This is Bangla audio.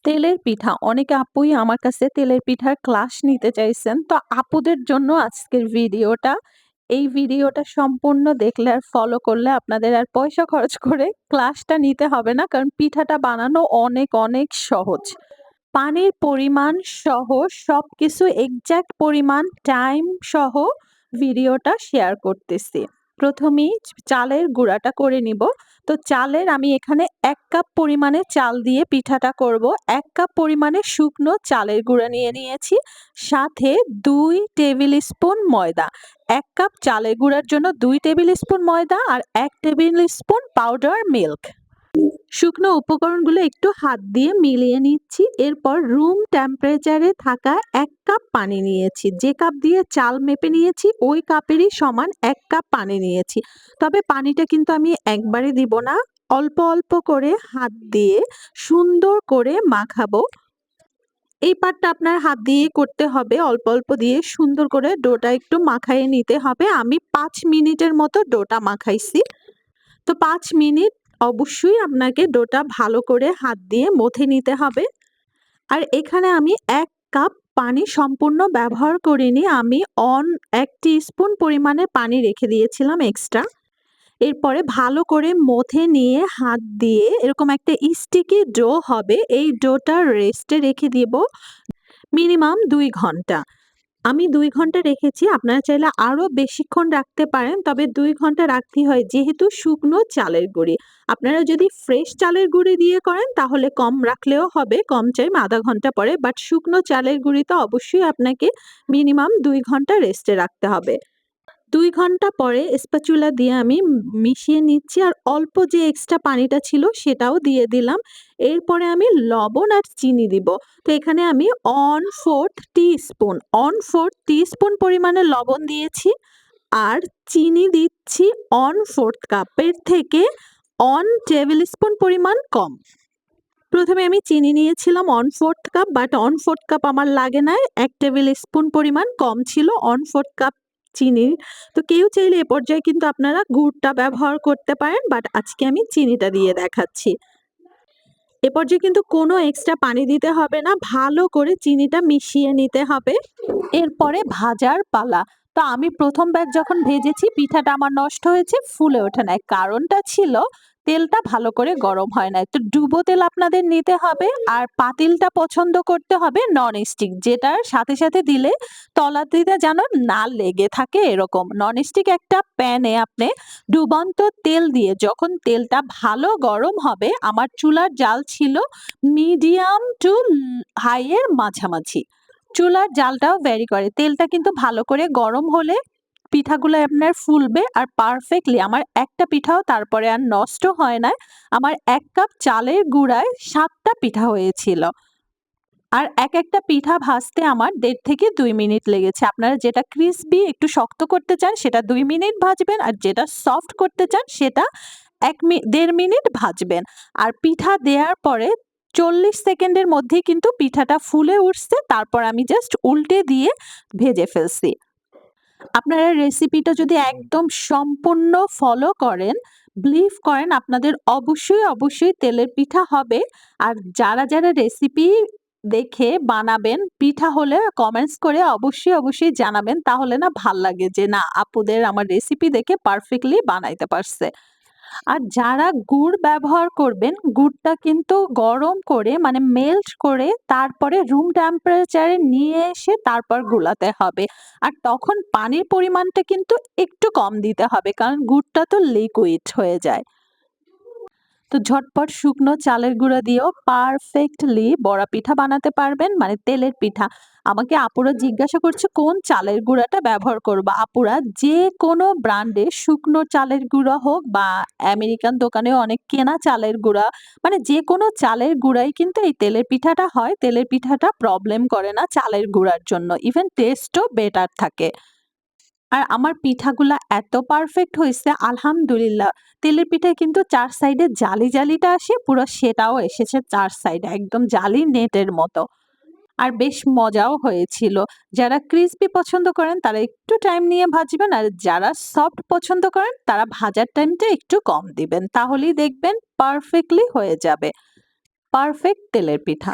তেলের পিঠা। অনেকে আপুই আমার কাছে তেলের পিঠার ক্লাস নিতে চাইছেন। তো আপুদের জন্য আজকের ভিডিওটা। এই ভিডিওটা সম্পূর্ণ দেখলে আর ফলো করলে আপনাদের আর পয়সা খরচ করে ক্লাসটা নিতে হবে না। কারণ পিঠাটা বানানো অনেক, অনেক সহজ। পানির পরিমাণ সহ সবকিছু এক্সাক্ট পরিমাণ, টাইম সহ ভিডিওটা শেয়ার করতেছি। প্রথমেই চালের গুঁড়াটা করে নিব। তো চালের আমি এখানে ১ কাপ পরিমাণে চাল দিয়ে পিঠাটা করব। ১ কাপ পরিমাণে শুকনো চালের গুঁড়া নিয়ে নিয়েছি। সাথে ২ টেবিল স্পুন ময়দা। ১ কাপ চালের গুঁড়ার জন্য ২ টেবিল স্পুন ময়দা আর ১ টেবিল স্পুন পাউডার মিল্ক। শুকনো উপকরণগুলো একটু হাত দিয়ে মিলিয়ে নিচ্ছি। এরপর রুম টেম্পারেচারে থাকা ১ কাপ পানি নিয়েছি। যে কাপ দিয়ে চাল মেপে নিয়েছি ওই কাপেরই সমান ১ কাপ পানি নিয়েছি। তবে পানিটা কিন্তু আমি একবারে দিব না। অল্প, অল্প করে হাত দিয়ে সুন্দর করে মাখাবো। এই পার্টটা আপনার হাত দিয়েই করতে হবে। অল্প, অল্প দিয়ে সুন্দর করে ডোটা একটু মাখায়ে নিতে হবে। আমি ৫ মিনিটের মতো ডোটা মাখাইছি। তো ৫ মিনিট অবশ্যই আপনাকে ডোটা ভালো করে হাত দিয়ে মথে নিতে হবে। আর এখানে আমি ১ কাপ পানি সম্পূর্ণ ব্যবহার করিনি। আমি ১ টিস্পুন পরিমাণে পানি রেখে দিয়েছিলাম এক্সট্রা। এরপরে ভালো করে মথে নিয়ে হাত দিয়ে এরকম একটা স্টিকি ডো হবে। এই ডোটা রেস্টে রেখে দিব মিনিমাম ২ ঘন্টা। আমি ২ ঘন্টা রেখেছি। আপনারা চাইলে আরো বেশিক্ষণ রাখতে পারেন। তবে ২ ঘন্টা রাখতেই হয় যেহেতু শুকনো চালের গুঁড়ি। আপনারা যদি ফ্রেশ চালের গুঁড়ি দিয়ে করেন তাহলে কম রাখলেও হবে। কম চাইম ০.৫ ঘন্টা পরে। বাট শুকনো চালের গুঁড়িতে অবশ্যই আপনাকে মিনিমাম ২ ঘন্টা রেস্টে রাখতে হবে। ২ ঘন্টা পরে স্প্যাচুলা দিয়ে আমি মিশিয়ে নিচ্ছি আর অল্প যে এক্সট্রা পানিটা ছিল সেটাও দিয়ে দিলাম। এরপরে আমি লবণ আর চিনি দিব। তো এখানে আমি 1/4 টিস্পুন 1/4 টিস্পুন পরিমাণে লবণ দিয়েছি আর চিনি দিচ্ছি 1/4 কাপের থেকে 1 টেবিল স্পুন পরিমাণ কম। প্রথমে আমি চিনি নিয়েছিলাম 1/4 কাপ বাট 1/4 কাপ আমার লাগে নাই। ১ টেবিল স্পুন পরিমাণ কম ছিল 1/4 কাপ চিনি। তো কেউ চাইলে এ পর্যায়ে কিন্তু আপনারা গুড়টা ব্যবহার করতে পারেন বাট আজকে আমি চিনিটা দিয়ে দেখাচ্ছি। এ পর্যায়ে কিন্তু কোনো এক্সট্রা পানি দিতে হবে না। ভালো করে চিনিটা মিশিয়ে নিতে হবে। এরপরে ভাজার পালা। তো আমি ১ম বার যখন ভেজেছি পিঠাটা আমার নষ্ট হয়েছে, ফুলে ওঠে নাই। কারণটা ছিল তেলটা ভালো করে গরম হয় নাই। তো ডুবো তেল আপনাদের নিতে হবে আর পাতিলটা পছন্দ করতে হবে ননস্টিক যেটার সাথে, সাথে দিলে তলাটিতে যেন না লেগে থাকে এরকম। ননস্টিক একটা প্যানে আপনি ডুবন্ত তেল দিয়ে যখন তেলটা ভালো গরম হবে, আমার চুলার জাল ছিল মিডিয়াম টু হাই এর মাঝামাঝি। চুলার জালটাও ভ্যারি করে। তেলটা কিন্তু ভালো করে গরম হলে পিঠাগুলো আপনার ফুলবে আর পারফেক্টলি আমার একটা পিঠাও তারপরে আর নষ্ট হয় নাই। আমার ১ কাপ চালের গুঁড়ায় ৭ টা পিঠা হয়েছিল। আর একটা পিঠা ভাজতে আমার ১.৫ থেকে ২ মিনিট লেগেছে। আপনারা যেটা ক্রিসপি একটু শক্ত করতে চান সেটা ২ মিনিট ভাজবেন আর যেটা সফট করতে চান সেটা ১.৫ মিনিট ভাজবেন। আর পিঠা দেওয়ার পরে ৪০ সেকেন্ডের মধ্যেই কিন্তু পিঠাটা ফুলে উঠছে। তারপর আমি জাস্ট উল্টে দিয়ে ভেজে ফেলছি। আপনারা রেসিপিটা যদি একদম সম্পূর্ণ ফলো করেন, বিলিভ করেন আপনাদের অবশ্যই, অবশ্যই তেলের পিঠা হবে। আর যারা, যারা রেসিপি দেখে বানাবেন, পিঠা হলে কমেন্টস করে অবশ্যই, অবশ্যই জানাবেন। তাহলে না ভাল লাগে যে না আপুদের আমার রেসিপি দেখে পারফেক্টলি বানাইতে পারছে। আর যারা গুড় ব্যবহার করবেন, গুড়টা কিন্তু গরম করে মানে মেল্ট করে তারপরে রুম টেম্পারেচারে নিয়ে এসে তারপর গুলাতে হবে। আর তখন পানির পরিমাণটা কিন্তু একটু কম দিতে হবে। কারণ গুড়টা তো লিকুইড হয়ে যায়। তো ঝটপট শুকনো চালের গুঁড়া দিয়েও পারফেক্টলি বড়া পিঠা বানাতে পারবেন মানে তেলের পিঠা। আমাকে আপুরা জিজ্ঞাসা করছে কোন চালের গুঁড়াটা ব্যবহার করব। আপুরা যে কোনো ব্র্যান্ডের শুকনো চালের গুঁড়া হোক বা আমেরিকান দোকানেও অনেক কেনা চালের গুঁড়া মানে যে কোনো চালের গুঁড়াই কিন্তু এই তেলের পিঠাটা হয়। তেলের পিঠাটা প্রবলেম করে না চালের গুঁড়ার জন্য। ইভেন টেস্টও বেটার থাকে। আর আমার পিঠাগুলা এত পারফেক্ট হইছে আলহামদুলিল্লাহ। তেলের পিঠায় কিন্তু ৪ সাইডে জালি, জালিটা আসে পুরো সেটাও এসেছে ৪ সাইডে একদম জালি নেটের মতো। আর বেশ মজাও হয়েছিল। যারা ক্রিসপি পছন্দ করেন তারা একটু টাইম নিয়ে ভাজবেন আর যারা সফট পছন্দ করেন তারা ভাজার টাইমটা একটু কম দিবেন। তাহলেই দেখবেন পারফেক্টলি হয়ে যাবে। পারফেক্ট তেলের পিঠা।